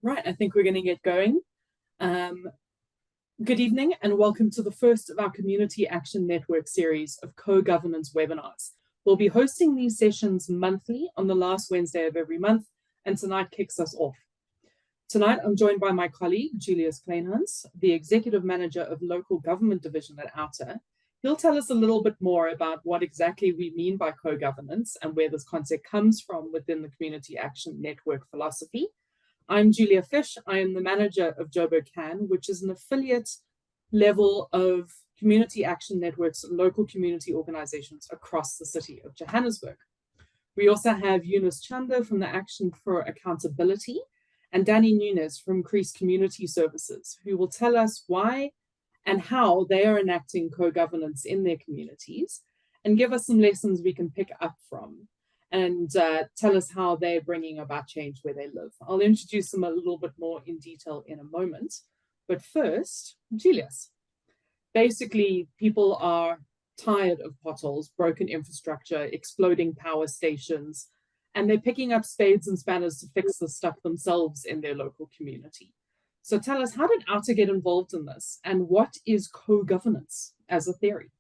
Right, I think we're going to get going. Good evening and welcome to the first of our Community Action Network series of co-governance webinars. We'll be hosting these sessions monthly on the last Wednesday of every month, and tonight kicks us off. Tonight, I'm joined by my colleague, Julius Kleynhans, the Executive Manager of Local Government Division at OUTA. He'll tell us a little bit more about what exactly we mean by co-governance and where this concept comes from within the Community Action Network philosophy. I'm Julia Fish. I am the manager of Joburg CAN, which is an affiliate level of Community Action Network's local community organizations across the city of Johannesburg. We also have Yunus Chamda from the Action for Accountability and Nunes from Creass Community Services, who will tell us why and how they are enacting co-governance in their communities and give us some lessons we can pick up from, and tell us how they're bringing about change where they live. I'll introduce them a little bit more in detail in a moment. But first, Julius. Basically, people are tired of potholes, broken infrastructure, exploding power stations, and they're picking up spades and spanners to fix the stuff themselves in their local community. So tell us, how did OUTA get involved in this? And what is co-governance as a theory?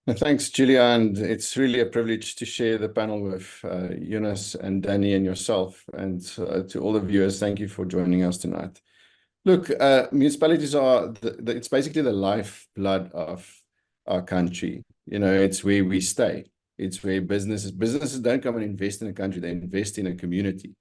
Thanks, Julia, and it's really a privilege to share the panel with Yunus and Danny and yourself. And to all the viewers, thank you for joining us tonight. Look, municipalities are, it's basically the lifeblood of our country. You know, it's where we stay. It's where businesses don't come and invest in a country, they invest in a community.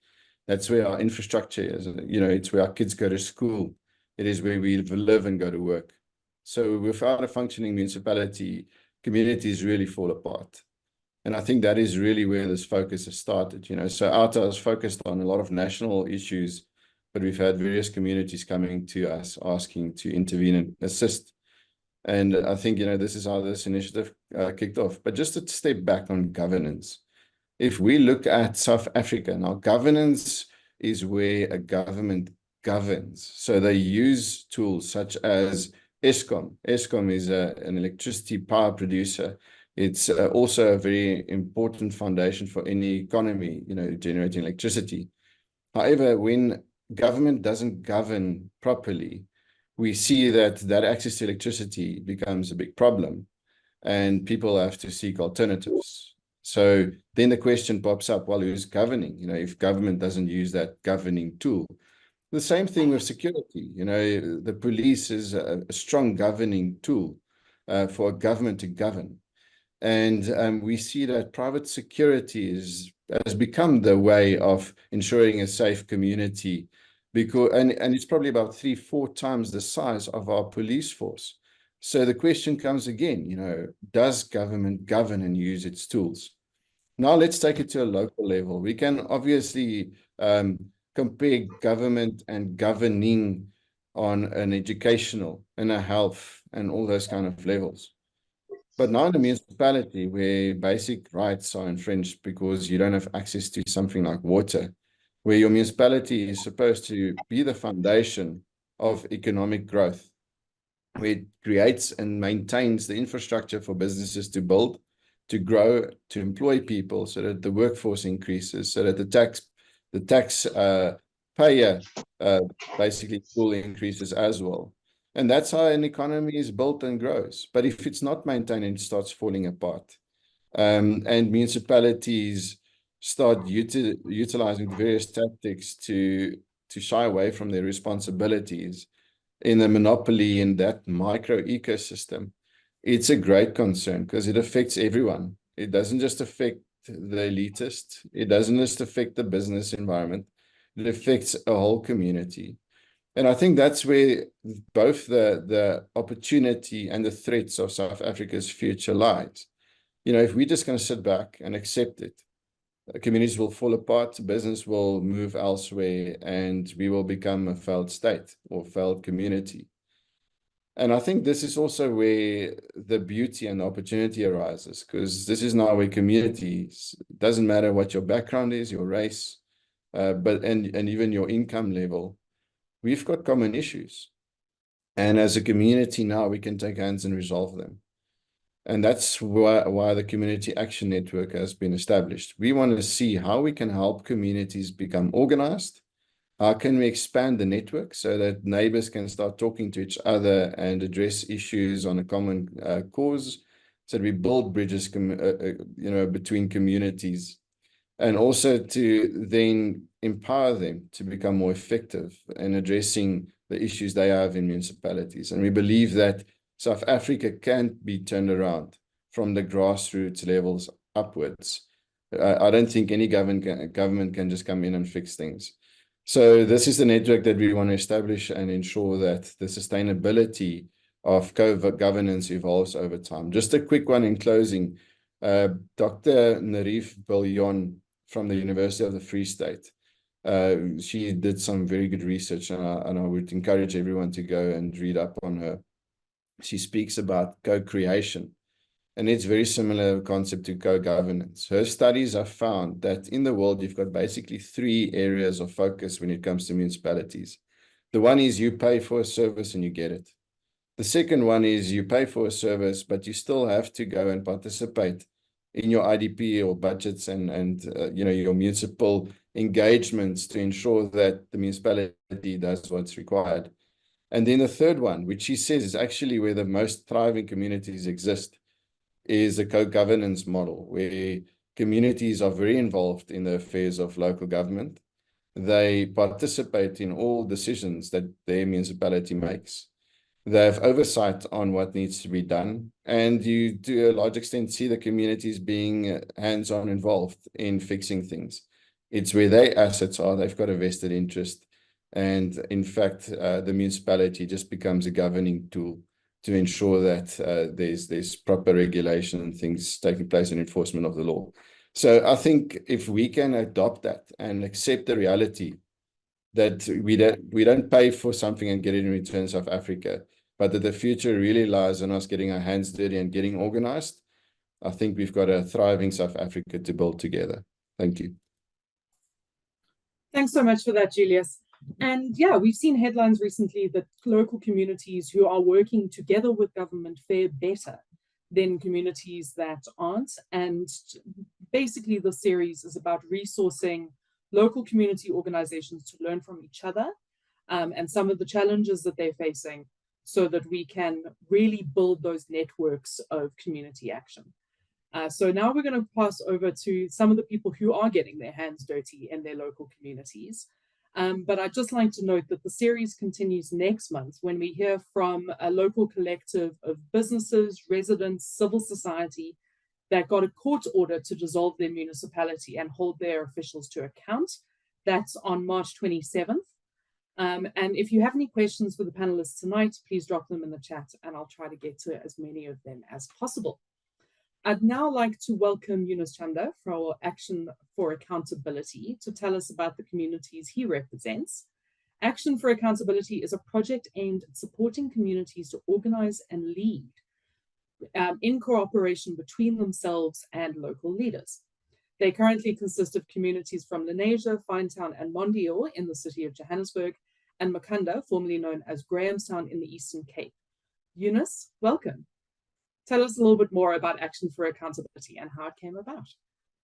That's where our infrastructure is. You know, it's where our kids go to school. It is where we live and go to work. So without a functioning municipality, communities really fall apart. And I think that is really where this focus has started. You know, so OUTA is focused on a lot of national issues, but we've had various communities coming to us asking to intervene and assist. And I think, you know, this is how this initiative kicked off. But just to step back on governance, if we look at South Africa, now governance is where a government governs. So they use tools such as Eskom. Eskom is an electricity power producer. It's also a very important foundation for any economy, you know, generating electricity. However, when government doesn't govern properly, we see that access to electricity becomes a big problem and people have to seek alternatives. So then the question pops up, well, who's governing? You know, if government doesn't use that governing tool. The same thing with security. You know, the police is a strong governing tool for a government to govern. And we see that private security has become the way of ensuring a safe community, because and it's probably about 3-4 times the size of our police force. So the question comes again, you know, does government govern and use its tools? Now let's take it to a local level. We can obviously compare government and governing on an educational and a health and all those kind of levels. But now in a municipality where basic rights are infringed because you don't have access to something like water, where your municipality is supposed to be the foundation of economic growth, where it creates and maintains the infrastructure for businesses to build, to grow, to employ people so that the workforce increases, so that the tax payer basically pool increases as well. And that's how an economy is built and grows. But if it's not maintained, it starts falling apart. And municipalities start utilizing various tactics to shy away from their responsibilities in the monopoly in that micro ecosystem. It's a great concern because it affects everyone. It doesn't just affect the elitist. It doesn't just affect the business environment. It affects a whole community. And I think that's where both the opportunity and the threats of South Africa's future lies. You know, if we're just going to sit back and accept it, communities will fall apart, business will move elsewhere, and we will become a failed state or failed community. And I think this is also where the beauty and the opportunity arises, because this is now where communities, it doesn't matter what your background is, your race, and even your income level, we've got common issues. And as a community now, we can take hands and resolve them. And that's why the Community Action Network has been established. We want to see how we can help communities become organized, How can we expand the network so that neighbors can start talking to each other and address issues on a common cause? So that we build bridges, between communities, and also to then empower them to become more effective in addressing the issues they have in municipalities. And we believe that South Africa can be turned around from the grassroots levels upwards. I don't think any government can just come in and fix things. So this is the network that we want to establish and ensure that the sustainability of governance evolves over time. Just a quick one in closing. Dr. Narif Bilyon from the University of the Free State, she did some very good research, and I would encourage everyone to go and read up on her. She speaks about co-creation, and it's very similar concept to co-governance. Her studies have found that in the world, you've got basically 3 areas of focus when it comes to municipalities. The one is you pay for a service and you get it. The second one is you pay for a service, but you still have to go and participate in your IDP or budgets and your municipal engagements to ensure that the municipality does what's required. And then the third one, which she says is actually where the most thriving communities exist, is a co-governance model where communities are very involved in the affairs of local government. They participate in all decisions that their municipality makes. They have oversight on what needs to be done. And you, to a large extent, see the communities being hands-on involved in fixing things. It's where their assets are. They've got a vested interest. And in fact, the municipality just becomes a governing tool to ensure that there's proper regulation and things taking place in enforcement of the law. So I think if we can adopt that and accept the reality that we don't pay for something and get it in return in South Africa, but that the future really lies on us getting our hands dirty and getting organized, I think we've got a thriving South Africa to build together. Thank you. Thanks so much for that, Julius. And yeah, we've seen headlines recently that local communities who are working together with government fare better than communities that aren't. And basically, the series is about resourcing local community organizations to learn from each other and some of the challenges that they're facing so that we can really build those networks of community action. So now we're going to pass over to some of the people who are getting their hands dirty in their local communities. But I'd just like to note that the series continues next month when we hear from a local collective of businesses, residents, civil society that got a court order to dissolve their municipality and hold their officials to account. That's on March 27th. And if you have any questions for the panelists tonight, please drop them in the chat and I'll try to get to as many of them as possible. I'd now like to welcome Yunus Chamda from Action for Accountability to tell us about the communities he represents. Action for Accountability is a project aimed at supporting communities to organize and lead in cooperation between themselves and local leaders. They currently consist of communities from Lenasia, Finetown, and Mondial in the city of Johannesburg, and Makanda, formerly known as Grahamstown in the Eastern Cape. Yunus, welcome. Tell us a little bit more about Action for Accountability and how it came about.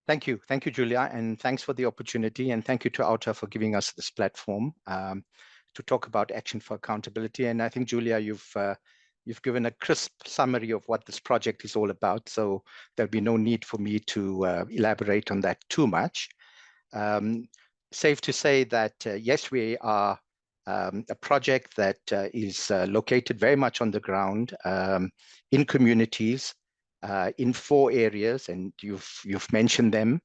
Thank you, Julia, and thanks for the opportunity, and thank you to OUTA for giving us this platform to talk about Action for Accountability. And I think, Julia, you've given a crisp summary of what this project is all about, so there'll be no need for me to elaborate on that too much. Safe to say that, yes, we are a project that is located very much on the ground in communities in 4 areas, and you've mentioned them.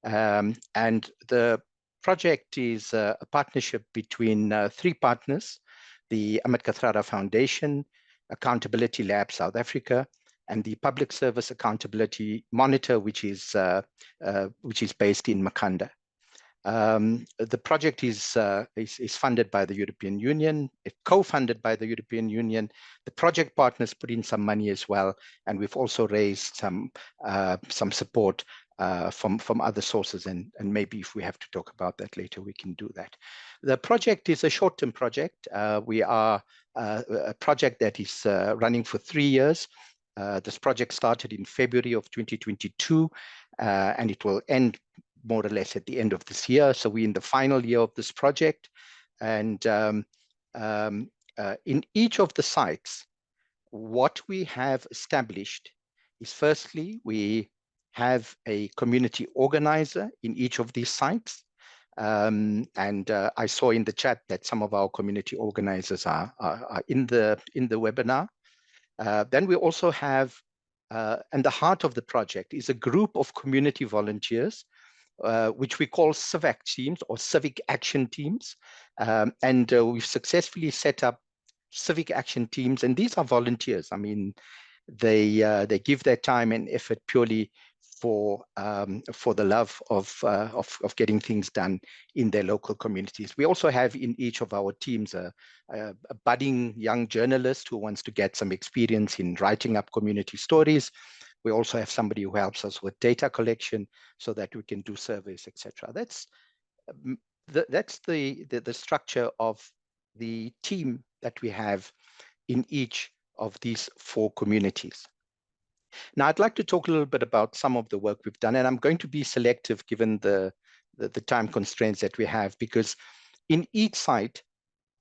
And the project is a partnership between 3 partners: the Ahmed Kathrada Foundation, Accountability Lab South Africa, and the Public Service Accountability Monitor, which is based in Makanda. The project is funded by the European Union, co-funded by the European Union. The project partners put in some money as well, and we've also raised some support from other sources, and maybe if we have to talk about that later, we can do that. The project is a short-term project. We are a project that is running for 3 years. This project started in February of 2022, and it will end more or less at the end of this year. So we're in the final year of this project. And in each of the sites, what we have established is, firstly, we have a community organizer in each of these sites. I saw in the chat that some of our community organizers are in the webinar. Then we also have, and the heart of the project is a group of community volunteers, which we call civic teams or civic action teams. We've successfully set up civic action teams, and these are volunteers. I mean, they give their time and effort purely for the love of getting things done in their local communities. We also have in each of our teams a budding young journalist who wants to get some experience in writing up community stories. We also have somebody who helps us with data collection so that we can do surveys, etc. That's the structure of the team that we have in each of these 4 communities. Now, I'd like to talk a little bit about some of the work we've done, and I'm going to be selective given the time constraints that we have, because in each site,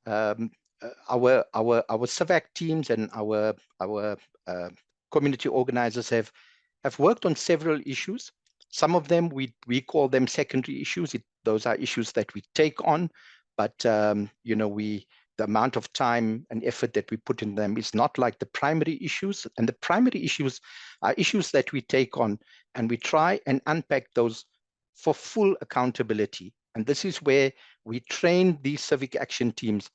our civic teams and our community organizers have worked on several issues. Some of them we call them secondary issues. Those are issues that we take on, but you know, the amount of time and effort that we put in them is not like the primary issues. And the primary issues are issues that we take on, and we try and unpack those for full accountability. And this is where we train these civic action teams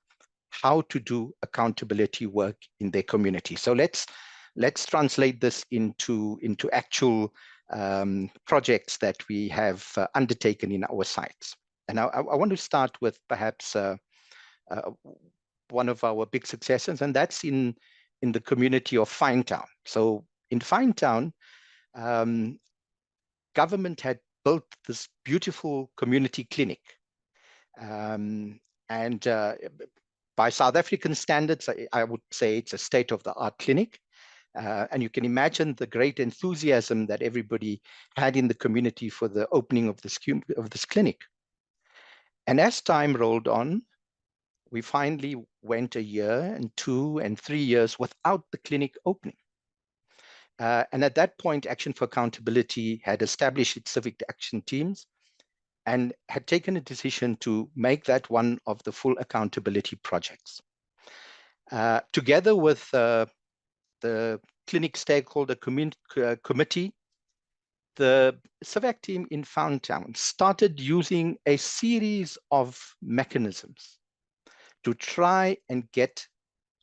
how to do accountability work in their community. So let's translate this into actual projects that we have undertaken in our sites. And I want to start with perhaps one of our big successes, and that's in the community of Finetown. So in Finetown, government had built this beautiful community clinic. By South African standards, I would say it's a state-of-the-art clinic. And you can imagine the great enthusiasm that everybody had in the community for the opening of this clinic. And as time rolled on, we finally went 1 year and 2 and 3 years without the clinic opening. And at that point, Action for Accountability had established its civic action teams and had taken a decision to make that one of the full accountability projects. Together with the clinic stakeholder committee, the civic team in Finetown started using a series of mechanisms to try and get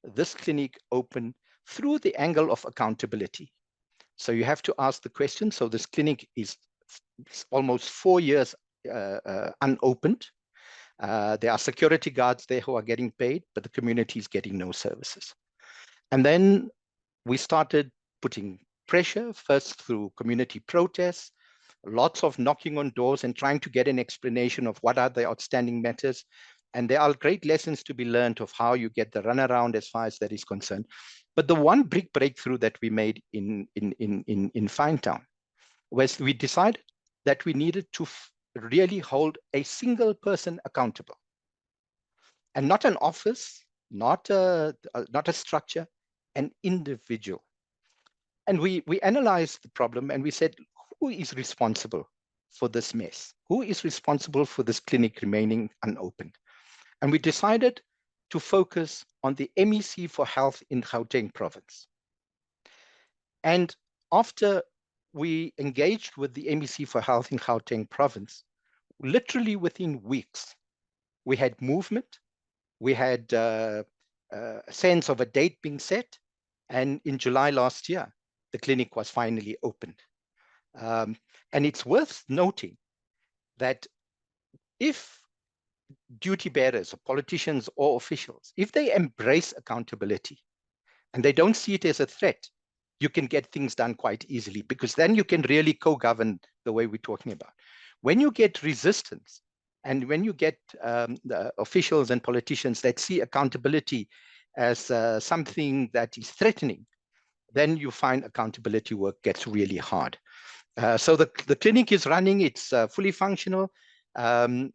this clinic open through the angle of accountability. So you have to ask the question, so this clinic is almost 4 years unopened. There are security guards there who are getting paid, but the community is getting no services. And then we started putting pressure, first through community protests, lots of knocking on doors and trying to get an explanation of what are the outstanding matters. And there are great lessons to be learned of how you get the runaround as far as that is concerned. But the one big breakthrough that we made in Finetown was we decided that we needed to really hold a single person accountable, and not an office, not a structure, an individual. And we analyzed the problem and we said, who is responsible for this mess? Who is responsible for this clinic remaining unopened? And we decided to focus on the MEC for Health in Gauteng province. And after we engaged with the MEC for Health in Gauteng province, literally within weeks, we had movement, we had a sense of a date being set, and in July last year, the clinic was finally opened. And it's worth noting that if duty bearers or politicians or officials, if they embrace accountability and they don't see it as a threat, you can get things done quite easily, because then you can really co-govern the way we're talking about. When you get resistance and when you get the officials and politicians that see accountability as something that is threatening, then you find accountability work gets really hard. So the clinic is running, it's fully functional.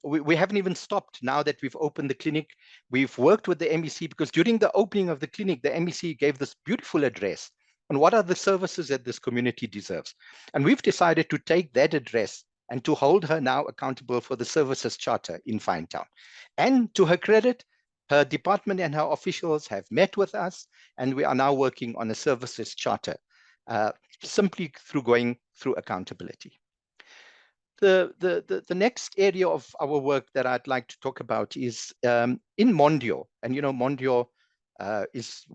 We haven't even stopped now that we've opened the clinic. We've worked with the MEC because during the opening of the clinic, the MEC gave this beautiful address on what are the services that this community deserves. And we've decided to take that address and to hold her now accountable for the services charter in Finetown. And to her credit, her department and her officials have met with us, and we are now working on a services charter, simply through going through accountability. The next area of our work that I'd like to talk about is in Mondio. And you know, Mondio is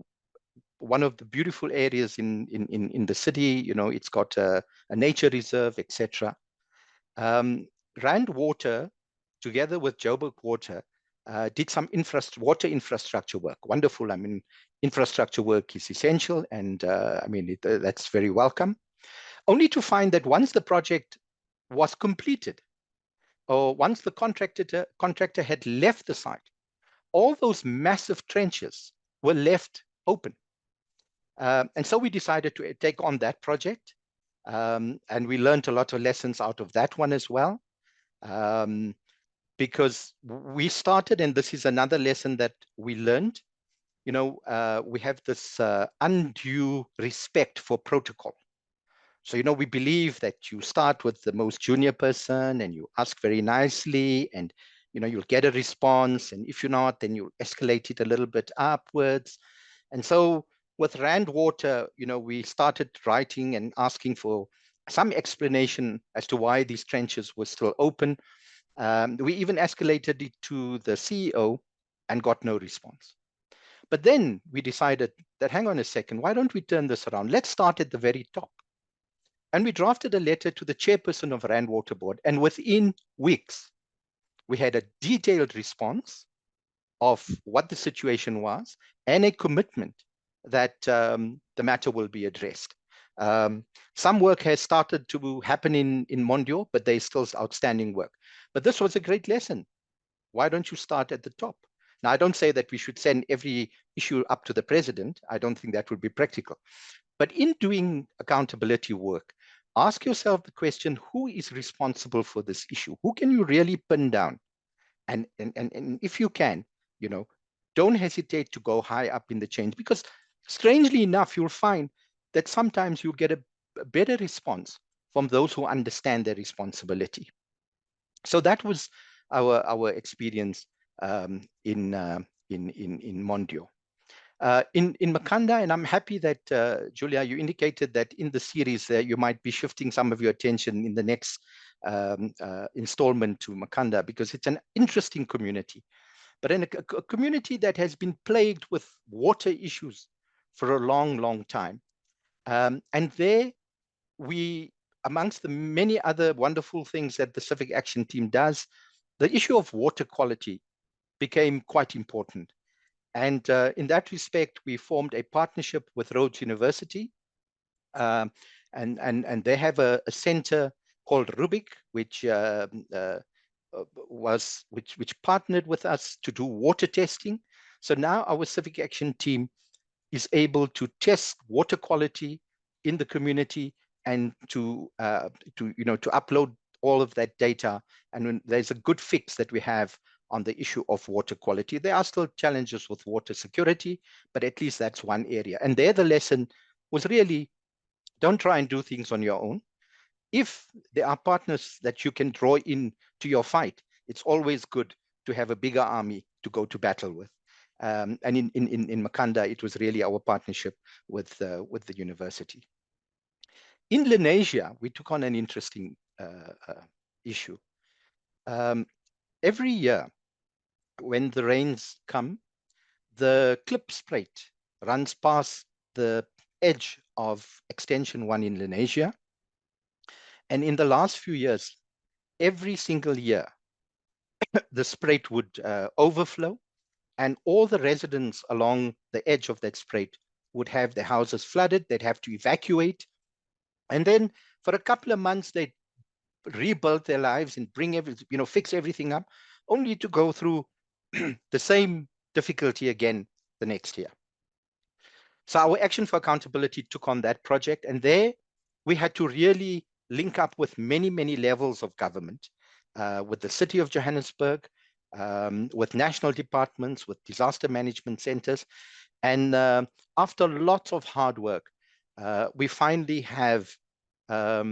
one of the beautiful areas in the city. You know, it's got a nature reserve, etc. Rand Water, together with Joburg Water, did some water infrastructure work. Wonderful. I mean, infrastructure work is essential, and I mean, that's very welcome. Only to find that once the project was completed, or once the contractor had left the site, all those massive trenches were left open. And so we decided to take on that project. And we learned a lot of lessons out of that one as well. Because we started, and this is another lesson that we learned, you know, we have this undue respect for protocol. So, you know, we believe that you start with the most junior person and you ask very nicely, and, you know, you'll get a response. And if you're not, then you'll escalate it a little bit upwards. And so with Rand Water, you know, we started writing and asking for some explanation as to why these trenches were still open. We even escalated it to the CEO and got no response. But then we decided that, hang on a second, why don't we turn this around? Let's start at the very top. And we drafted a letter to the chairperson of Rand Water Board. And within weeks, we had a detailed response of what the situation was and a commitment that the matter will be addressed. Some work has started to happen in Mondio, but there's still outstanding work. But this was a great lesson. Why don't you start at the top? Now, I don't say that we should send every issue up to the president. I don't think that would be practical. But in doing accountability work, ask yourself the question, who is responsible for this issue? Who can you really pin down? And if you can, you know, don't hesitate to go high up in the chain, because strangely enough, you'll find that sometimes you get a better response from those who understand their responsibility. So that was our experience in Mondio. In Makhanda, and I'm happy that, Julia, you indicated that in the series you might be shifting some of your attention in the next installment to Makhanda, because it's an interesting community, but in a community that has been plagued with water issues for a long, long time. And there we, amongst the many other wonderful things that the Civic Action team does, the issue of water quality became quite important. And in that respect, we formed a partnership with Rhodes University, and they have a center called Rubik, which partnered with us to do water testing. So now our Civic Action team is able to test water quality in the community and to upload all of that data. And when there's a good fix that we have on the issue of water quality. There are still challenges with water security, but at least that's one area. And there the lesson was really, don't try and do things on your own. If there are partners that you can draw in to your fight, it's always good to have a bigger army to go to battle with. And in Makhanda, it was really our partnership with the university. In Lenasia, we took on an interesting issue. Every year, when the rains come, the Klipspruit runs past the edge of Extension 1 in Lenasia. And in the last few years, every single year, the spruit would overflow, and all the residents along the edge of that spruit would have their houses flooded. They'd have to evacuate. And then for a couple of months, they'd rebuild their lives and bring fix everything up, only to go through the same difficulty again the next year. So our Action for Accountability took on that project, and there we had to really link up with many, many levels of government, with the City of Johannesburg, with national departments, with disaster management centers. And after lots of hard work, we finally have a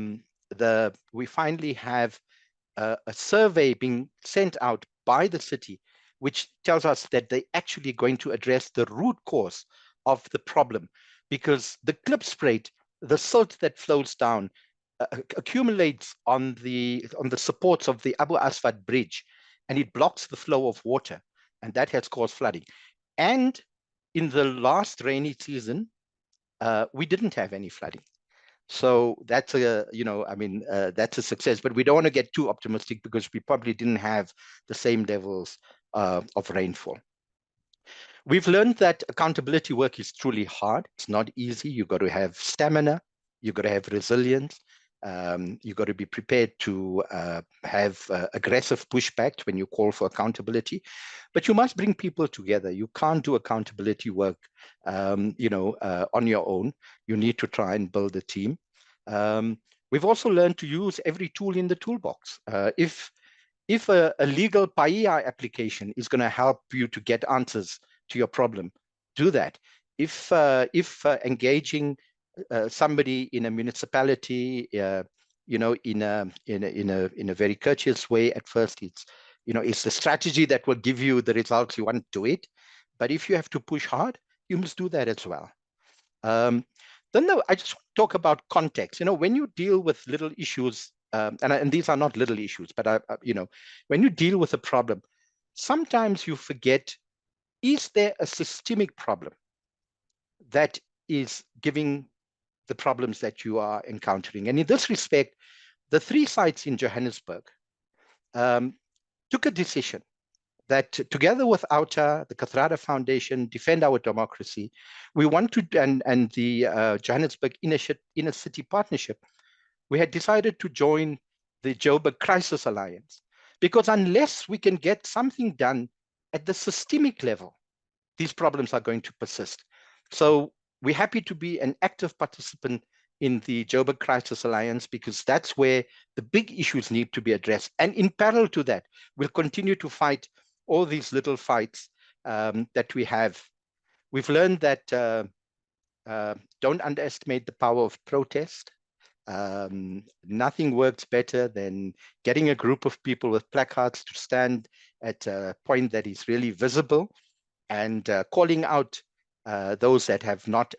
survey being sent out by the city, which tells us that they're actually going to address the root cause of the problem, because the klipspreid, the silt that flows down, accumulates on the supports of the Abu Aswad bridge, and it blocks the flow of water, and that has caused flooding. And in the last rainy season, we didn't have any flooding. So that's that's a success, but we don't want to get too optimistic because we probably didn't have the same levels of rainfall. We've learned that accountability work is truly hard. It's not easy. You've got to have stamina. You've got to have resilience. You've got to be prepared to have aggressive pushback when you call for accountability. But you must bring people together. You can't do accountability work on your own. You need to try and build a team. We've also learned to use every tool in the toolbox. If a legal PAIA application is going to help you to get answers to your problem, do that. If engaging somebody in a municipality, in a very courteous way at first, it's the strategy that will give you the results you want to it. But if you have to push hard, you must do that as well. Then I just want to talk about context. When you deal with little issues, and these are not little issues, but when you deal with a problem, sometimes you forget, is there a systemic problem that is giving the problems that you are encountering? And in this respect, the 3 sites in Johannesburg took a decision that together with OUTA, the Kathrada Foundation, Defend Our Democracy, we want to, and the Johannesburg Inner City Partnership, we had decided to join the Joburg Crisis Alliance, because unless we can get something done at the systemic level, these problems are going to persist. So we're happy to be an active participant in the Joburg Crisis Alliance, because that's where the big issues need to be addressed. And in parallel to that, we'll continue to fight all these little fights that we have. We've learned that don't underestimate the power of protest. Nothing works better than getting a group of people with placards to stand at a point that is really visible and calling out those that have not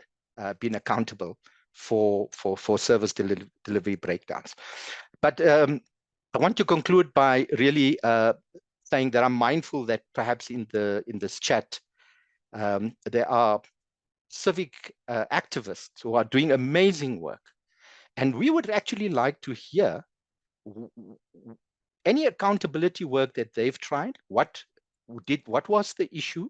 been accountable for service delivery breakdowns. But I want to conclude by really saying that I'm mindful that perhaps in this chat there are civic activists who are doing amazing work, and we would actually like to hear any accountability work that they've tried. What was the issue?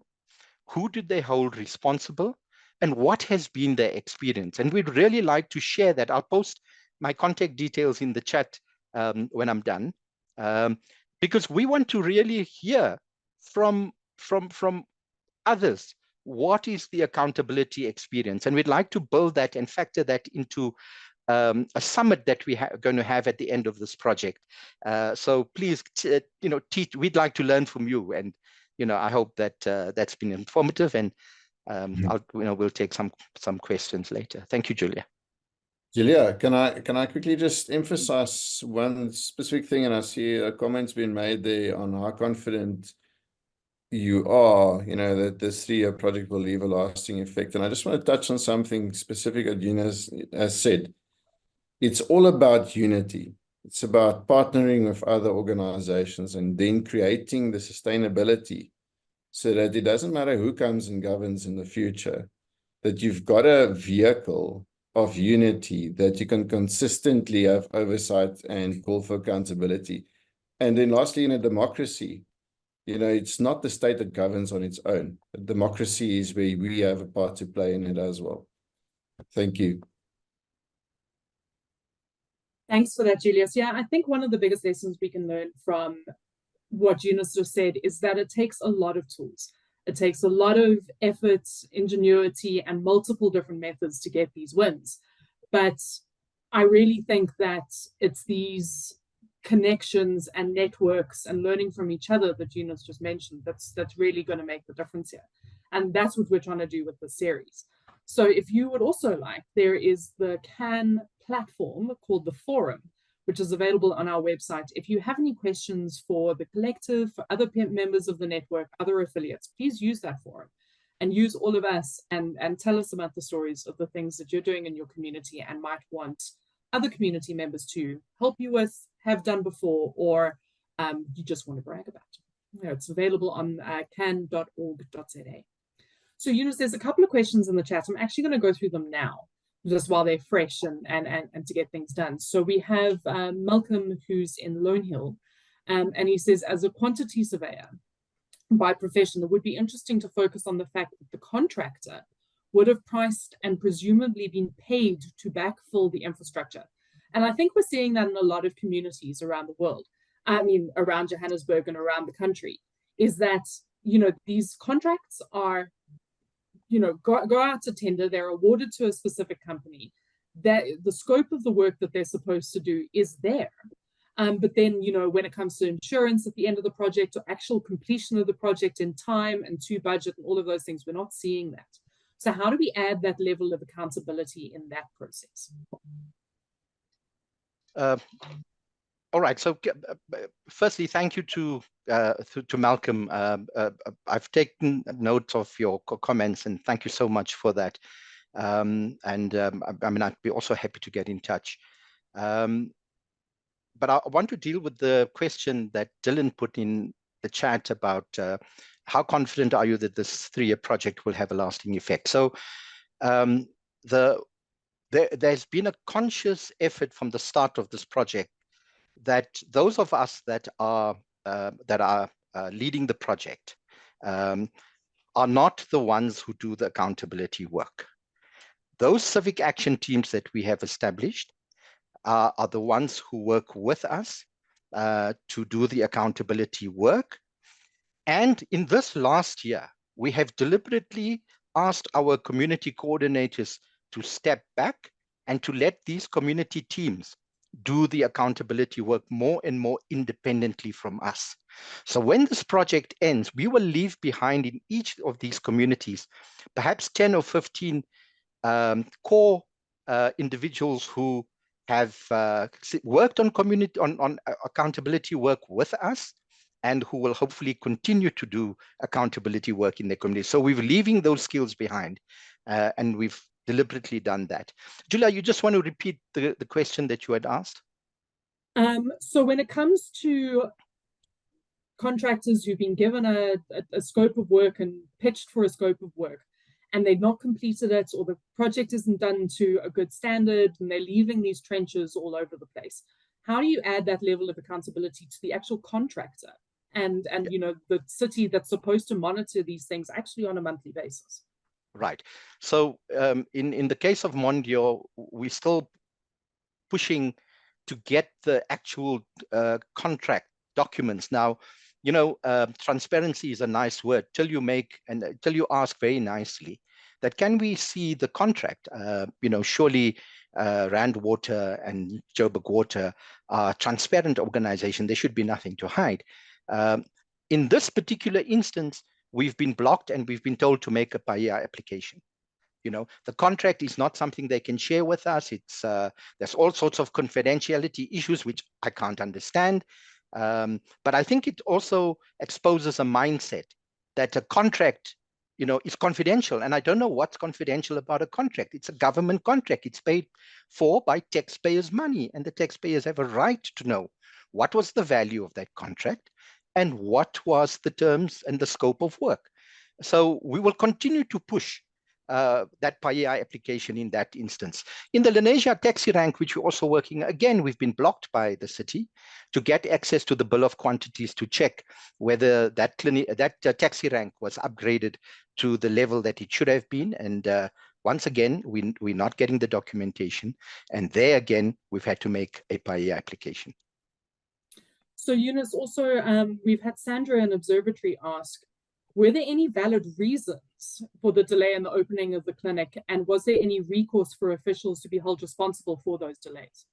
Who did they hold responsible? And what has been their experience? And we'd really like to share that. I'll post my contact details in the chat when I'm done, because we want to really hear from others, what is the accountability experience? And we'd like to build that and factor that into a summit that we are going to have at the end of this project. So please, we'd like to learn from you, and I hope that that's been informative, and we'll take some questions later. Thank you, Julia. Julia, can I quickly just emphasize one specific thing? And I see a comment's been made there on how confident you are, that this 3-year project will leave a lasting effect. And I just want to touch on something specific that Yunus has said. It's all about unity. It's about partnering with other organizations and then creating the sustainability so that it doesn't matter who comes and governs in the future, that you've got a vehicle of unity that you can consistently have oversight and call for accountability. And then lastly, in a democracy, it's not the state that governs on its own. Democracy is where we have a part to play in it as well. Thank you. Thanks for that, Julius. Yeah, I think one of the biggest lessons we can learn from what Yunus just said is that it takes a lot of tools. It takes a lot of effort, ingenuity, and multiple different methods to get these wins. But I really think that it's these connections and networks and learning from each other that Yunus just mentioned that's really going to make the difference here. And that's what we're trying to do with the series. So if you would also like, there is the CAN platform called the Forum, which is available on our website. If you have any questions for the collective, for other members of the network, other affiliates, please use that forum and use all of us and tell us about the stories of the things that you're doing in your community and might want other community members to help you with, have done before, or you just want to brag about. It's available on can.org.za. So Yunus, there's a couple of questions in the chat. I'm actually going to go through them now, just while they're fresh and to get things done. So we have Malcolm, who's in Lone Hill, and he says, as a quantity surveyor by profession, it would be interesting to focus on the fact that the contractor would have priced and presumably been paid to backfill the infrastructure. And I think we're seeing that in a lot of communities around the world. I mean, around Johannesburg and around the country, is that, these contracts are, go out to tender, they're awarded to a specific company, that the scope of the work that they're supposed to do is there. But then, when it comes to insurance at the end of the project or actual completion of the project in time and to budget and all of those things, we're not seeing that. So how do we add that level of accountability in that process? All right. So firstly, thank you to Malcolm. I've taken note of your comments and thank you so much for that. I mean, I'd be also happy to get in touch. But I want to deal with the question that Dylan put in the chat about how confident are you that this 3-year project will have a lasting effect? So there's been a conscious effort from the start of this project that those of us that are leading the project are not the ones who do the accountability work. Those civic action teams that we have established are the ones who work with us to do the accountability work. And in this last year, we have deliberately asked our community coordinators to step back and to let these community teams do the accountability work more and more independently from us. So when this project ends, we will leave behind in each of these communities, perhaps 10 or 15 core individuals who have worked on accountability work with us and who will hopefully continue to do accountability work in their community. So we're leaving those skills behind and we've deliberately done that. Julia, you just want to repeat the question that you had asked? So when it comes to contractors who've been given a scope of work and pitched for a scope of work, and they've not completed it, or the project isn't done to a good standard, and they're leaving these trenches all over the place, how do you add that level of accountability to the actual contractor and the city that's supposed to monitor these things actually on a monthly basis? Right. So in the case of Mondio, we're still pushing to get the actual contract documents. Now, transparency is a nice word till you ask very nicely that can we see the contract? Surely Rand Water and Joburg Water are transparent organization. There should be nothing to hide. In this particular instance, we've been blocked and we've been told to make a PAIA application. The contract is not something they can share with us. It's there's all sorts of confidentiality issues, which I can't understand. But I think it also exposes a mindset that a contract, is confidential. And I don't know what's confidential about a contract. It's a government contract. It's paid for by taxpayers' money. And the taxpayers have a right to know what was the value of that contract and what was the terms and the scope of work. So we will continue to push that PAIA application in that instance. In the Lenasia taxi rank, which we're also working, again, we've been blocked by the city to get access to the bill of quantities to check whether that taxi rank was upgraded to the level that it should have been. And once again, we're not getting the documentation. And there again, we've had to make a PAIA application. So Yunus, also, we've had Sandra in Observatory ask, Were there any valid reasons for the delay in the opening of the clinic, and was there any recourse for officials to be held responsible for those delays?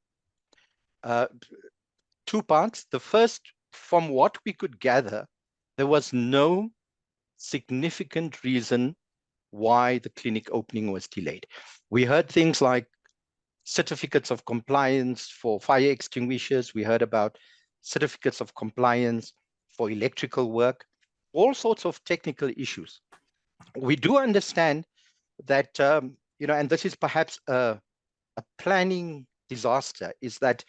Two parts. The first, from what we could gather, there was no significant reason why the clinic opening was delayed. We heard things like certificates of compliance for fire extinguishers. We heard about certificates of compliance for electrical work, all sorts of technical issues. We do understand that, and this is perhaps a planning disaster, is that,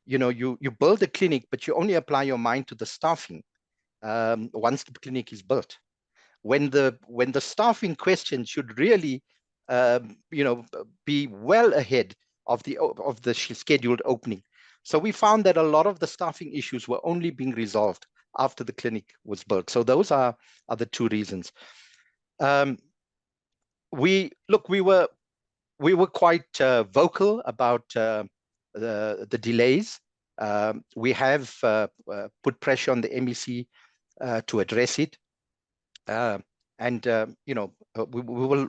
you build a clinic, but you only apply your mind to the staffing once the clinic is built. When the staffing question should really, be well ahead of the scheduled opening. So we found that a lot of the staffing issues were only being resolved after the clinic was built. So those are the two reasons. We were quite vocal about the delays. We have put pressure on the MEC to address it. We'll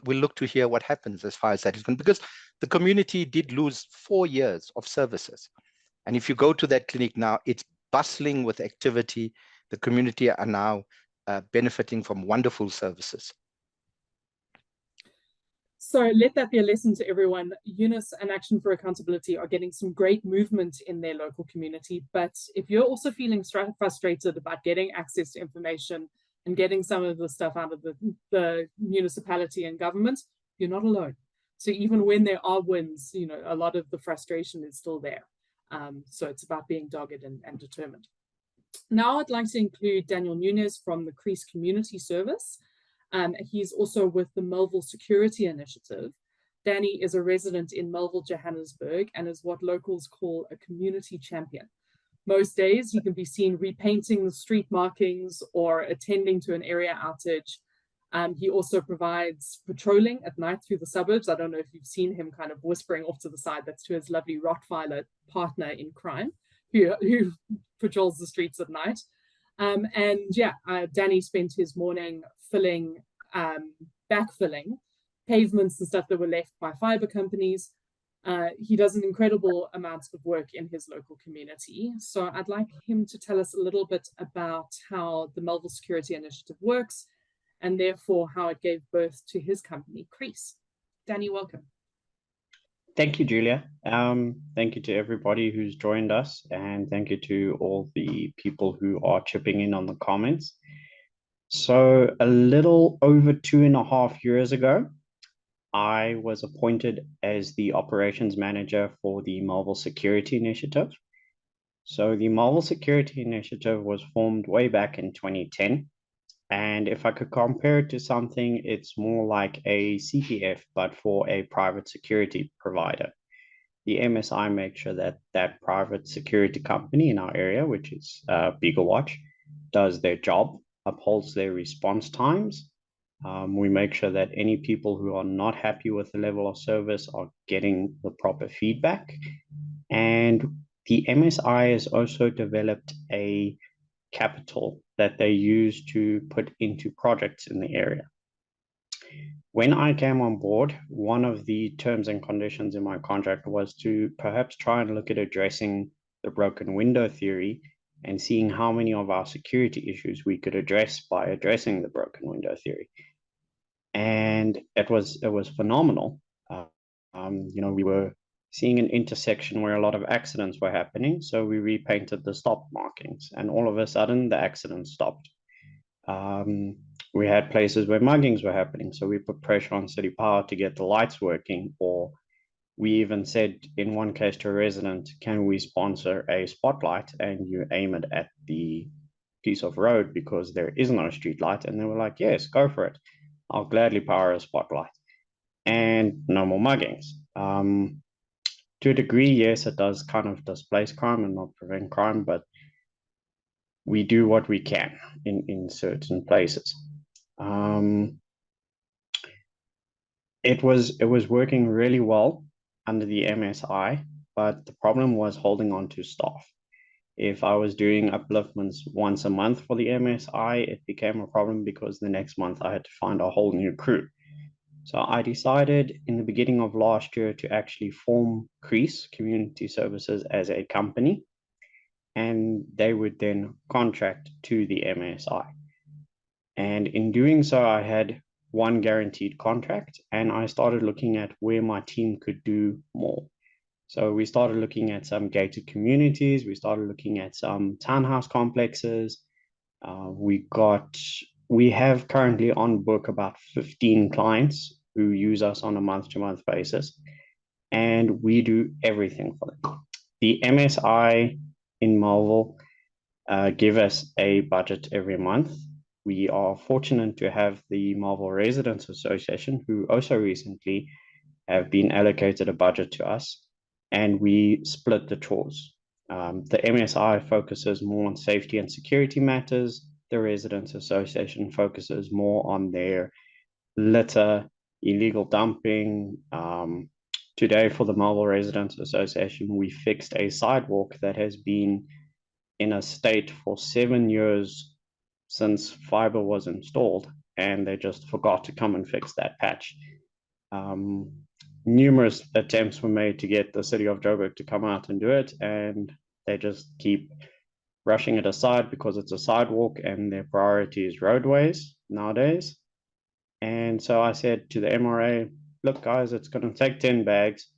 look to hear what happens as far as that is concerned, because the community did lose 4 years of services. And if you go to that clinic now, it's bustling with activity. The community are now benefiting from wonderful services. So let that be a lesson to everyone. Yunus and Action for Accountability are getting some great movement in their local community. But if you're also feeling frustrated about getting access to information and getting some of the stuff out of the municipality and government, you're not alone. So even when there are wins, a lot of the frustration is still there. So it's about being dogged and determined. Now I'd like to include Danyle Nunes from the Creass Community Service. He's also with the Melville Security Initiative. Danny is a resident in Melville, Johannesburg, and is what locals call a community champion. Most days he can be seen repainting the street markings or attending to an area outage. He also provides patrolling at night through the suburbs. I don't know if you've seen him kind of whispering off to the side. That's to his lovely Rottweiler partner in crime, who patrols the streets at night. Danny spent his morning backfilling pavements and stuff that were left by fiber companies. He does an incredible amount of work in his local community. So I'd like him to tell us a little bit about how the Melville Security Initiative works, and therefore how it gave birth to his company, Creass. Danny, welcome. Thank you, Julia. Thank you to everybody who's joined us, and thank you to all the people who are chipping in on the comments. So a little over 2.5 years ago, I was appointed as the operations manager for the Melville Security Initiative. So the Melville Security Initiative was formed way back in 2010. And if I could compare it to something, it's more like a CPF, but for a private security provider. The MSI makes sure that that private security company in our area, which is Beaglewatch, does their job, upholds their response times. We make sure that any people who are not happy with the level of service are getting the proper feedback. And the MSI has also developed a capital that they use to put into projects in the area. When I came on board, one of the terms and conditions in my contract was to perhaps try and look at addressing the broken window theory and seeing how many of our security issues we could address by addressing the broken window theory. And it was phenomenal. We were seeing an intersection where a lot of accidents were happening, so we repainted the stop markings, and all of a sudden the accidents stopped. We had places where muggings were happening, so we put pressure on City Power to get the lights working, or we even said in one case to a resident, can we sponsor a spotlight and you aim it at the piece of road because there is no street light? And they were like, yes, go for it. I'll gladly power a spotlight. And no more muggings. To a degree, yes, it does kind of displace crime and not prevent crime, but we do what we can in certain places. It was working really well under the MSI, but the problem was holding on to staff. If I was doing upliftments once a month for the MSI, it became a problem because the next month I had to find a whole new crew. So I decided in the beginning of last year to actually form Creass Community Services as a company, and they would then contract to the MSI. And in doing so, I had one guaranteed contract, and I started looking at where my team could do more. So we started looking at some gated communities. We started looking at some townhouse complexes. We have currently on book about 15 clients who use us on a month-to-month basis, and we do everything for them. The MSI in Melville give us a budget every month. We are fortunate to have the Melville Residents Association, who also recently have been allocated a budget to us, and we split the chores. The MSI focuses more on safety and security matters. The Residents Association focuses more on their litter, illegal dumping. Today, for the Melville Residents Association, we fixed a sidewalk that has been in a state for 7 years since fiber was installed, and they just forgot to come and fix that patch. Numerous attempts were made to get the city of Joburg to come out and do it, and they just keep rushing it aside because it's a sidewalk and their priority is roadways nowadays. And so I said to the MRA, look guys, it's going to take 10 bags.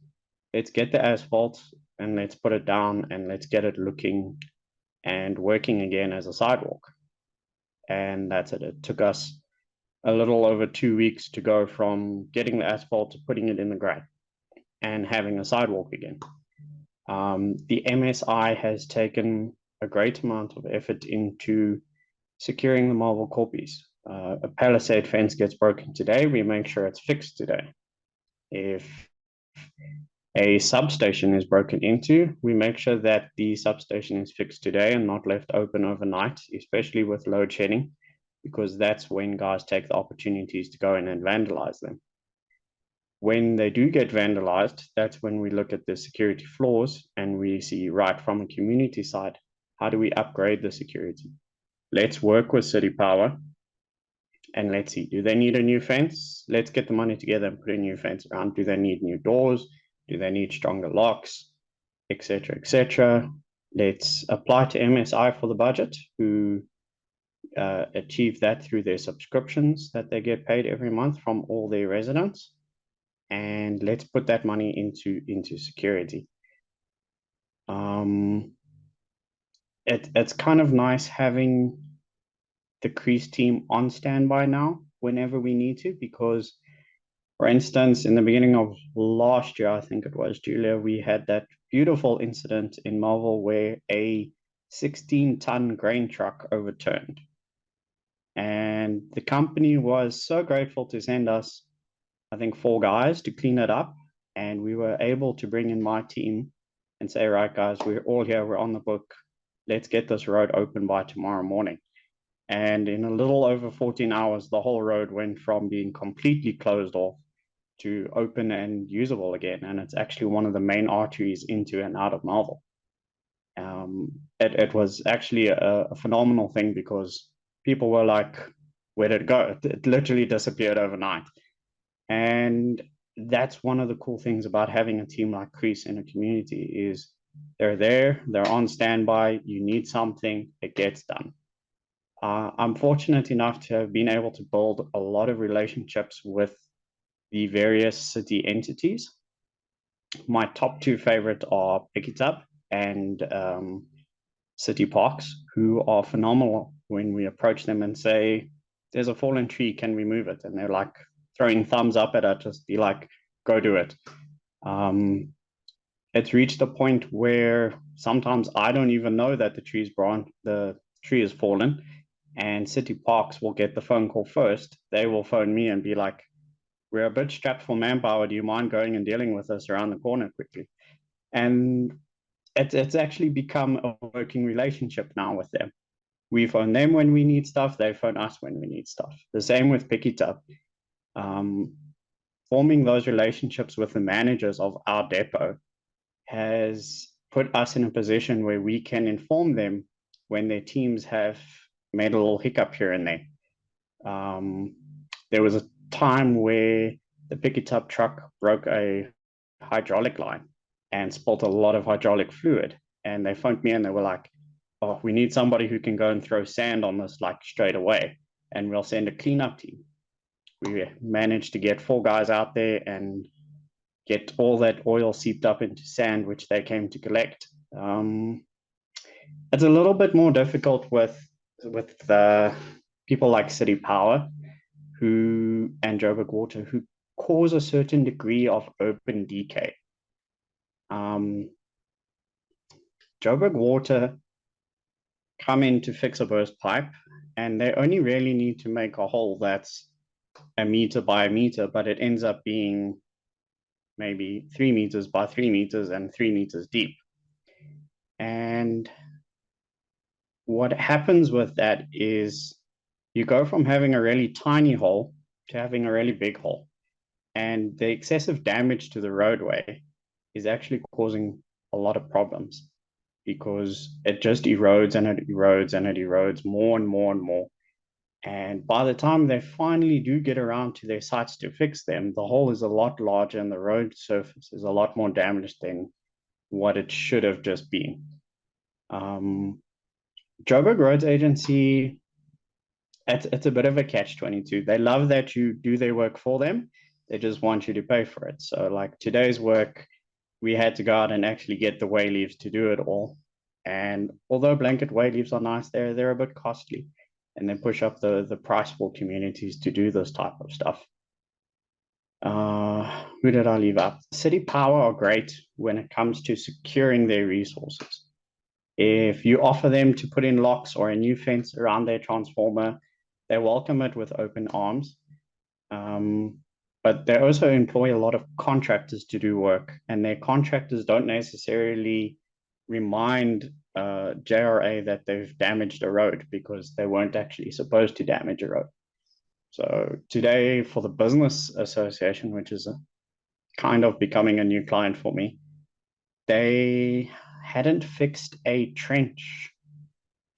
Let's get the asphalt and let's put it down and let's get it looking and working again as a sidewalk. And that's it. It took us a little over 2 weeks to go from getting the asphalt to putting it in the ground and having a sidewalk again. The MSI has taken a great amount of effort into securing the Melville corpies. A palisade fence gets broken today, we make sure it's fixed today. If a substation is broken into, we make sure that the substation is fixed today and not left open overnight, especially with load shedding, because that's when guys take the opportunities to go in and vandalize them. When they do get vandalized, that's when we look at the security flaws and we see right from a community side, how do we upgrade the security? Let's work with City Power and let's see, do they need a new fence? Let's get the money together and put a new fence around. Do they need new doors? Do they need stronger locks, etc., etc.? Let's apply to MSI for the budget, who achieve that through their subscriptions that they get paid every month from all their residents. And let's put that money into security. It's kind of nice having the Creass team on standby now whenever we need to, because for instance, in the beginning of last year, I think it was, Julia, we had that beautiful incident in Melville where a 16-ton grain truck overturned. And the company was so grateful to send us, I think, 4 guys to clean it up. And we were able to bring in my team and say, right, guys, we're all here, we're on the book. Let's get this road open by tomorrow morning. And in a little over 14 hours, the whole road went from being completely closed off to open and usable again. And it's actually one of the main arteries into and out of Melville. It was actually a phenomenal thing because people were like, where did it go? It literally disappeared overnight. And that's one of the cool things about having a team like Creass in a community is they're there, they're on standby, you need something, it gets done. I'm fortunate enough to have been able to build a lot of relationships with the various city entities. My top 2 favorite are Pickitup and City Parks, who are phenomenal when we approach them and say, there's a fallen tree, can we move it? And they're like throwing thumbs up at us, just be like, go do it. It's reached a point where sometimes I don't even know that the tree is fallen, and City Parks will get the phone call first. They will phone me and be like, we're a bit strapped for manpower. Do you mind going and dealing with us around the corner quickly? And it's actually become a working relationship now with them. We phone them when we need stuff. They phone us when we need stuff. The same with Pickitup. Forming those relationships with the managers of our depot has put us in a position where we can inform them when their teams have made a little hiccup here and there. There was a time where the pick-it-up truck broke a hydraulic line and spilled a lot of hydraulic fluid. And they phoned me and they were like, oh, we need somebody who can go and throw sand on this like straight away, and we'll send a cleanup team. We managed to get 4 guys out there and get all that oil seeped up into sand, which they came to collect. It's a little bit more difficult with people like City Power and Joburg Water, who cause a certain degree of open decay. Joburg Water come in to fix a burst pipe, and they only really need to make a hole that's 1 meter by 1 meter, but it ends up being maybe 3 meters by 3 meters and 3 meters deep. And what happens with that is you go from having a really tiny hole to having a really big hole. And the excessive damage to the roadway is actually causing a lot of problems, because it just erodes and it erodes and it erodes more and more and more. And by the time they finally do get around to their sites to fix them, the hole is a lot larger and the road surface is a lot more damaged than what it should have just been. Joburg Roads Agency, it's a bit of a catch-22. They love that you do their work for them. They just want you to pay for it. So like today's work, we had to go out and actually get the way leaves to do it all. And although blanket way leaves are nice, they're a bit costly, and they push up the price for communities to do this type of stuff. Who did I leave out? City Power are great when it comes to securing their resources. If you offer them to put in locks or a new fence around their transformer, they welcome it with open arms. But they also employ a lot of contractors to do work, and their contractors don't necessarily remind JRA that they've damaged a road because they weren't actually supposed to damage a road. So today, for the business association, which is kind of becoming a new client for me, they hadn't fixed a trench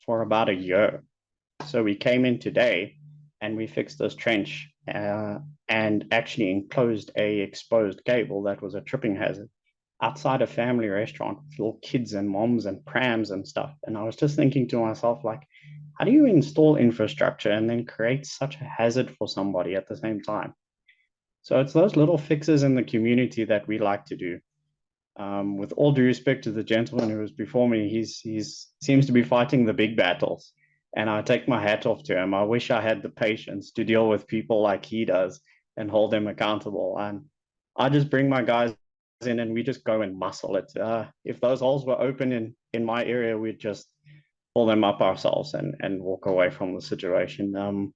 for about a year. So we came in today and we fixed this trench and actually enclosed a exposed cable that was a tripping hazard outside a family restaurant with little kids and moms and prams and stuff. And I was just thinking to myself, like, how do you install infrastructure and then create such a hazard for somebody at the same time? So it's those little fixes in the community that we like to do. With all due respect to the gentleman who was before me, he seems to be fighting the big battles, and I take my hat off to him. I wish I had the patience to deal with people like he does and hold them accountable. And I just bring my guys in and we just go and muscle it. If those holes were open in my area, we'd just pull them up ourselves and walk away from the situation.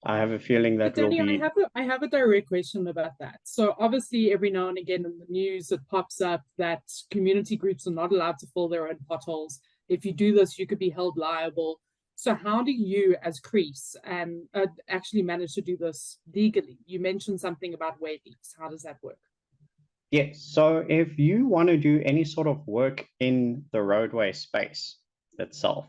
I have a feeling that will be... I have a direct question about that. So obviously every now and again in the news it pops up that community groups are not allowed to fill their own potholes. If you do this, you could be held liable. So how do you as Creass actually manage to do this legally? You mentioned something about way leaves. How does that work? Yes, so if you want to do any sort of work in the roadway space itself,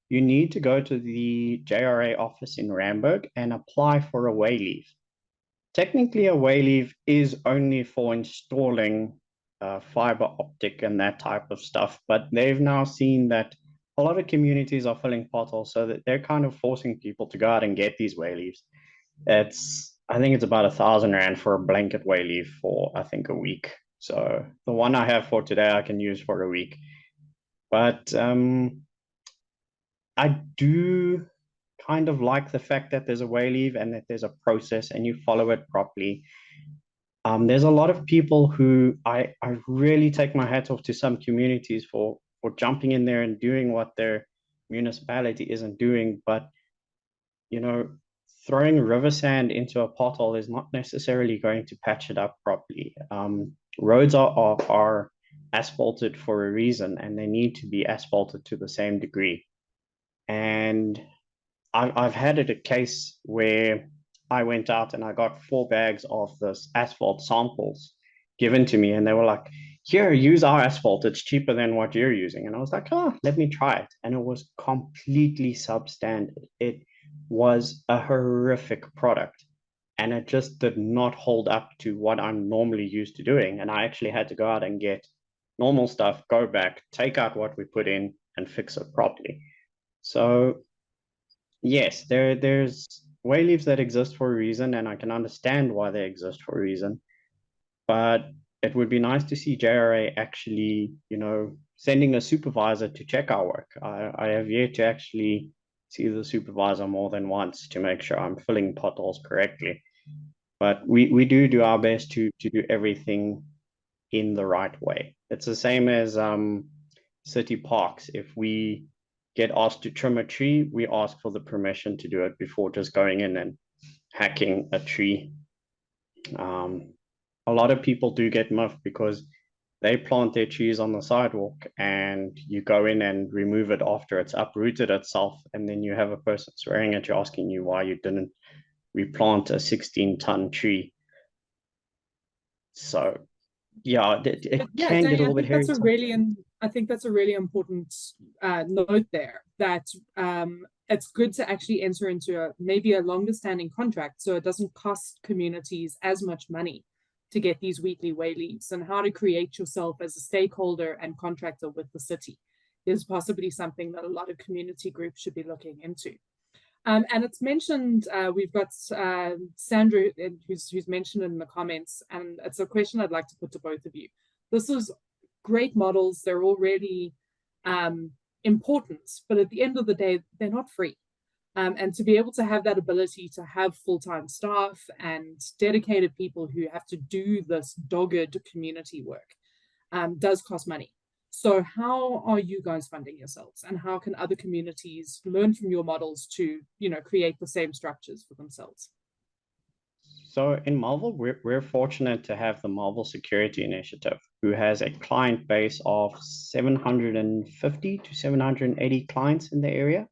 you need to go to the JRA office in Randburg and apply for a way leave. Technically, a way leave is only for installing fiber optic and that type of stuff, but they've now seen that a lot of communities are filling potholes, so that they're kind of forcing people to go out and get these way leaves. I think it's about 1,000 Rand for a blanket way leave for, I think, a week. So the one I have for today, I can use for a week. But I do kind of like the fact that there's a way leave and that there's a process and you follow it properly. There's a lot of people who I really take my hat off to some communities for jumping in there and doing what their municipality isn't doing. But, you know, throwing river sand into a pothole is not necessarily going to patch it up properly. Roads are asphalted for a reason, and they need to be asphalted to the same degree. And I've had a case where I went out and I got 4 bags of this asphalt samples given to me, and they were like, here, use our asphalt, it's cheaper than what you're using. And I was like, oh, let me try it. And it was completely substandard. It was a horrific product. And it just did not hold up to what I'm normally used to doing. And I actually had to go out and get normal stuff, go back, take out what we put in and fix it properly. So yes, there's way leaves that exist for a reason, and I can understand why they exist for a reason. But it would be nice to see JRA actually, sending a supervisor to check our work. I have yet to actually see the supervisor more than once to make sure I'm filling potholes correctly. But we do our best to do everything in the right way. It's the same as city parks. If we get asked to trim a tree, we ask for the permission to do it before just going in and hacking a tree. A lot of people do get miffed because they plant their trees on the sidewalk and you go in and remove it after it's uprooted itself, and then you have a person swearing at you asking you why you didn't replant a 16-ton tree. So yeah, it can get a little bit hairy. I think that's a really important note there, that it's good to actually enter into maybe a longer standing contract so it doesn't cost communities as much money to get these weekly way leaves, and how to create yourself as a stakeholder and contractor with the city is possibly something that a lot of community groups should be looking into. And it's mentioned, we've got Sandra, who's mentioned in the comments, and it's a question I'd like to put to both of you. This is great models. They're already important, but at the end of the day, they're not free. And to be able to have that ability to have full-time staff and dedicated people who have to do this dogged community work does cost money. So how are you guys funding yourselves, and how can other communities learn from your models to, create the same structures for themselves? So in Melville, we're fortunate to have the Melville Security Initiative, who has a client base of 750 to 780 clients in the area,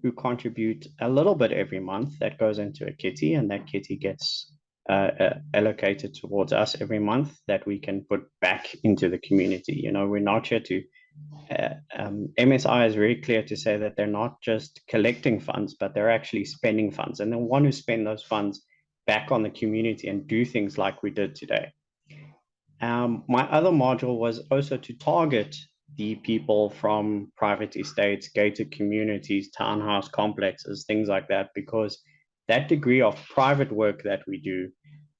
who contribute a little bit every month. That goes into a kitty, and that kitty gets allocated towards us every month that we can put back into the community. We're not here to, MSI is very clear to say that they're not just collecting funds, but they're actually spending funds, and they want to spend those funds back on the community and do things like we did today. My other module was also to target the people from private estates, gated communities, townhouse complexes, things like that, because that degree of private work that we do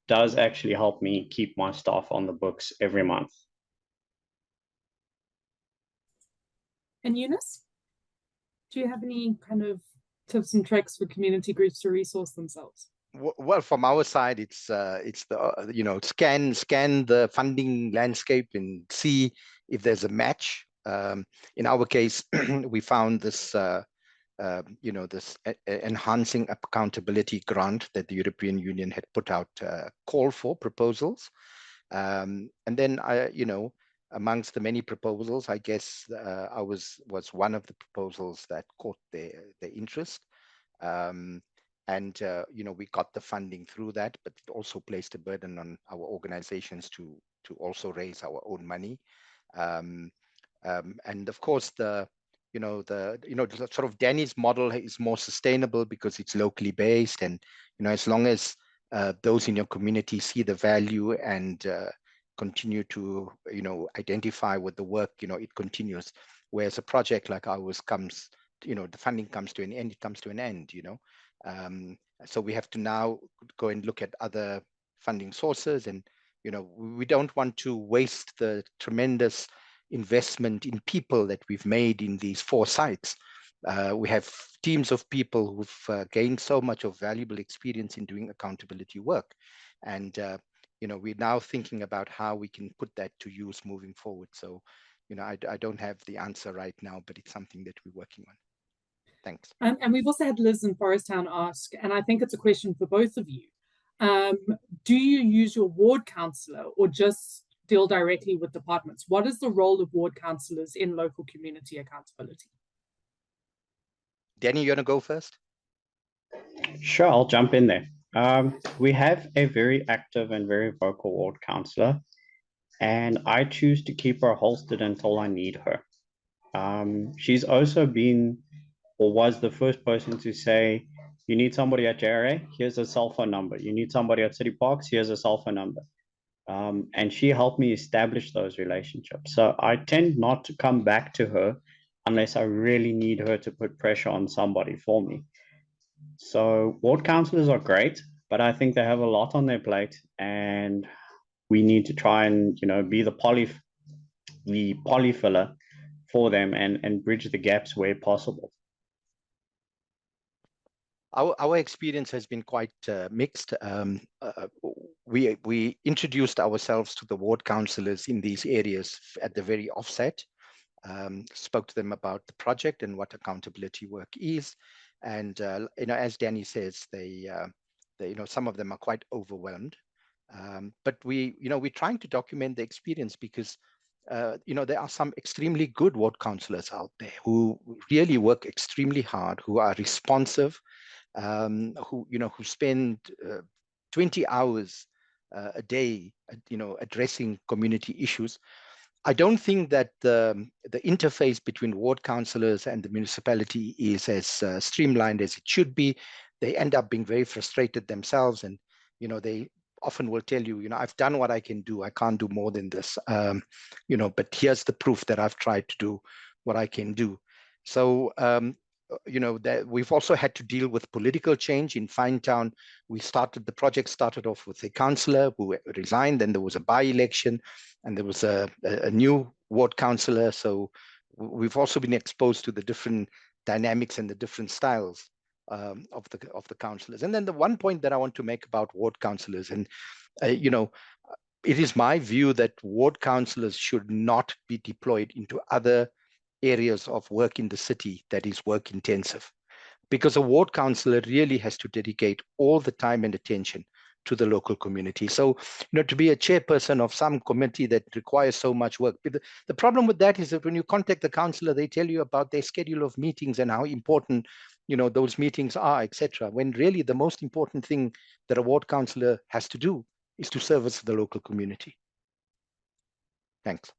does actually help me keep my staff on the books every month. And Yunus, do you have any kind of tips and tricks for community groups to resource themselves? Well, from our side, it's the scan the funding landscape and see if there's a match. In our case, we found this this enhancing accountability grant that the European Union had put out call for proposals, and then amongst the many proposals, I guess ours was one of the proposals that caught their interest. And we got the funding through that, but it also placed a burden on our organizations to also raise our own money. And of course, the sort of Danny's model is more sustainable because it's locally based, and as long as those in your community see the value and continue to identify with the work, it continues. Whereas a project like ours comes, the funding comes to an end, it comes to an end, so we have to now go and look at other funding sources, and we don't want to waste the tremendous investment in people that we've made in these 4 sites. We have teams of people who've gained so much of valuable experience in doing accountability work, and we're now thinking about how we can put that to use moving forward. So I don't have the answer right now, but it's something that we're working on. Thanks. And we've also had Liz in Forest Town ask, and I think it's a question for both of you. Do you use your ward councillor or just deal directly with departments? What is the role of ward councillors in local community accountability? Danny, you want to go first? Sure, I'll jump in there. We have a very active and very vocal ward councillor, and I choose to keep her holstered until I need her. She's also been, or was the first person to say, you need somebody at JRA, here's a cell phone number. You need somebody at City Parks, here's a cell phone number. And she helped me establish those relationships. So I tend not to come back to her unless I really need her to put pressure on somebody for me. So ward councillors are great, but I think they have a lot on their plate, and we need to try and, you know, be the polyfiller for them and bridge the gaps where possible. Our experience has been quite mixed. We introduced ourselves to the ward councillors in these areas at the very offset, spoke to them about the project and what accountability work is. And, you know, as Danny says, they you know, some of them are quite overwhelmed. But we're trying to document the experience because, you know, there are some extremely good ward councillors out there who really work extremely hard, who are responsive, who spend 20 hours a day, you know, addressing community issues. I don't think that the interface between ward councillors and the municipality is as streamlined as it should be. They end up being very frustrated themselves, and, you know, they often will tell you, you know, I've done what I can do. I can't do more than this, you know, but here's the proof that I've tried to do what I can do. So, you know, that we've also had to deal with political change in Finetown. The project started off with a councillor who resigned, then there was a by-election, and there was a new ward councillor. So we've also been exposed to the different dynamics and the different styles of the councillors. And then the one point that I want to make about ward councillors, and you know, it is my view that ward councillors should not be deployed into other areas of work in the city that is work intensive, because a ward councillor really has to dedicate all the time and attention to the local community. So, you know, to be a chairperson of some committee that requires so much work, the problem with that is that when you contact the councillor, they tell you about their schedule of meetings and how important, you know, those meetings are, etc. When really the most important thing that a ward councillor has to do is to service the local community. Thanks.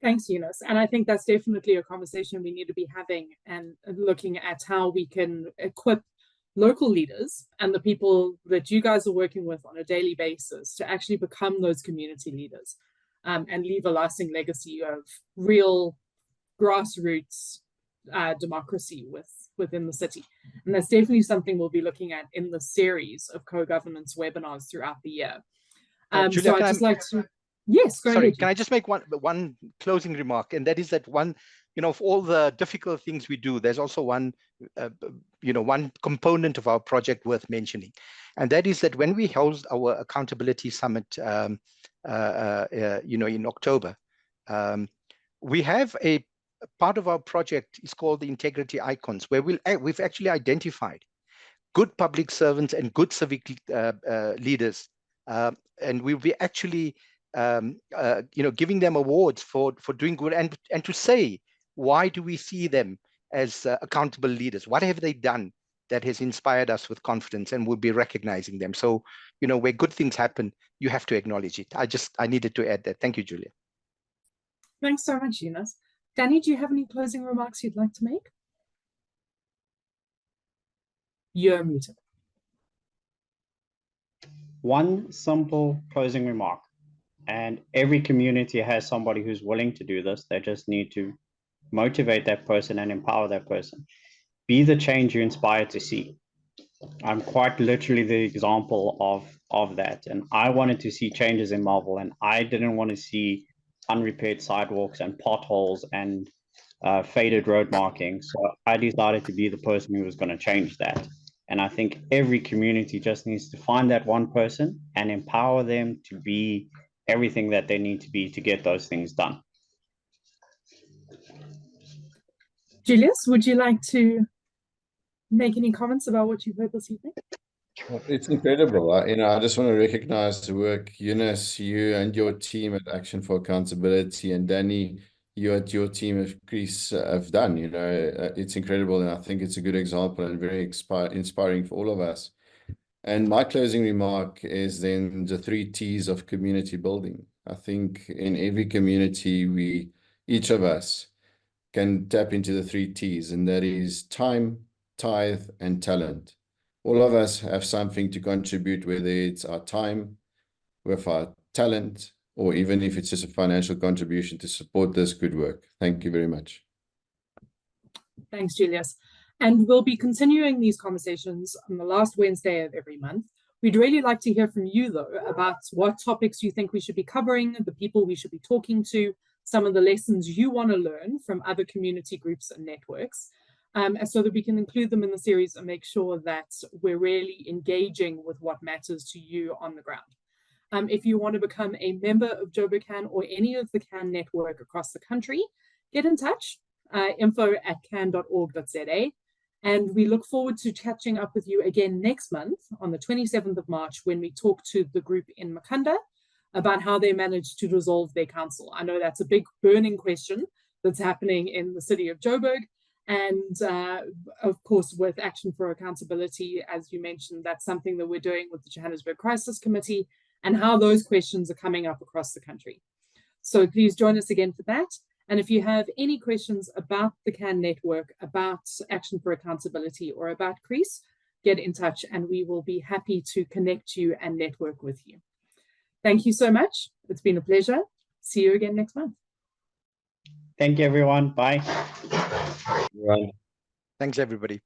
Thanks, Yunus. And I think that's definitely a conversation we need to be having, and looking at how we can equip local leaders and the people that you guys are working with on a daily basis to actually become those community leaders, and leave a lasting legacy of real grassroots democracy within the city. And that's definitely something we'll be looking at in the series of co-governance webinars throughout the year. Julia, so I'd just like to... Yes, go ahead. Can I just make one closing remark? And that is that one, you know, of all the difficult things we do, there's also one, you know, one component of our project worth mentioning. And that is that when we host our accountability summit, you know, in October, we have a part of our project is called the integrity icons, where we've actually identified good public servants and good civic leaders, and we'll be actually you know, giving them awards for doing good, and to say, why do we see them as accountable leaders? What have they done that has inspired us with confidence, and we'll be recognizing them. So, you know, where good things happen, you have to acknowledge it. I needed to add that. Thank you, Julia. Thanks so much, Yunus. Danny, do you have any closing remarks you'd like to make? You're muted. One simple closing remark. And every community has somebody who's willing to do this. They just need to motivate that person and empower that person. Be the change you inspire to see. I'm quite literally the example of that. And I wanted to see changes in Melville, and I didn't want to see unrepaired sidewalks and potholes and faded road markings. So I decided to be the person who was going to change that. And I think every community just needs to find that one person and empower them to be everything that they need to be to get those things done. Julius, would you like to make any comments about what you've heard this evening? It's incredible. You know, I just want to recognize the work, Yunus, you and your team at Action for Accountability, and Danny, you and your team of Creass have done. You know, it's incredible, and I think it's a good example and very inspiring for all of us. And my closing remark is then the 3 T's of community building. I think in every community, each of us can tap into the 3 T's, and that is time, tithe, and talent. All of us have something to contribute, whether it's our time, with our talent, or even if it's just a financial contribution to support this good work. Thank you very much. Thanks, Julius. And we'll be continuing these conversations on the last Wednesday of every month. We'd really like to hear from you, though, about what topics you think we should be covering, the people we should be talking to, some of the lessons you want to learn from other community groups and networks, so that we can include them in the series and make sure that we're really engaging with what matters to you on the ground. If you want to become a member of Joburg CAN or any of the CAN network across the country, get in touch, info@can.org.za. And we look forward to catching up with you again next month on the 27th of March when we talk to the group in Makanda about how they managed to dissolve their council. I know that's a big burning question that's happening in the city of Joburg. And of course, with Action for Accountability, as you mentioned, that's something that we're doing with the Johannesburg Crisis Committee and how those questions are coming up across the country. So please join us again for that. And if you have any questions about the CAN network, about Action for Accountability, or about Creass, get in touch and we will be happy to connect you and network with you. Thank you so much. It's been a pleasure. See you again next month. Thank you, everyone. Bye. Right. Thanks, everybody.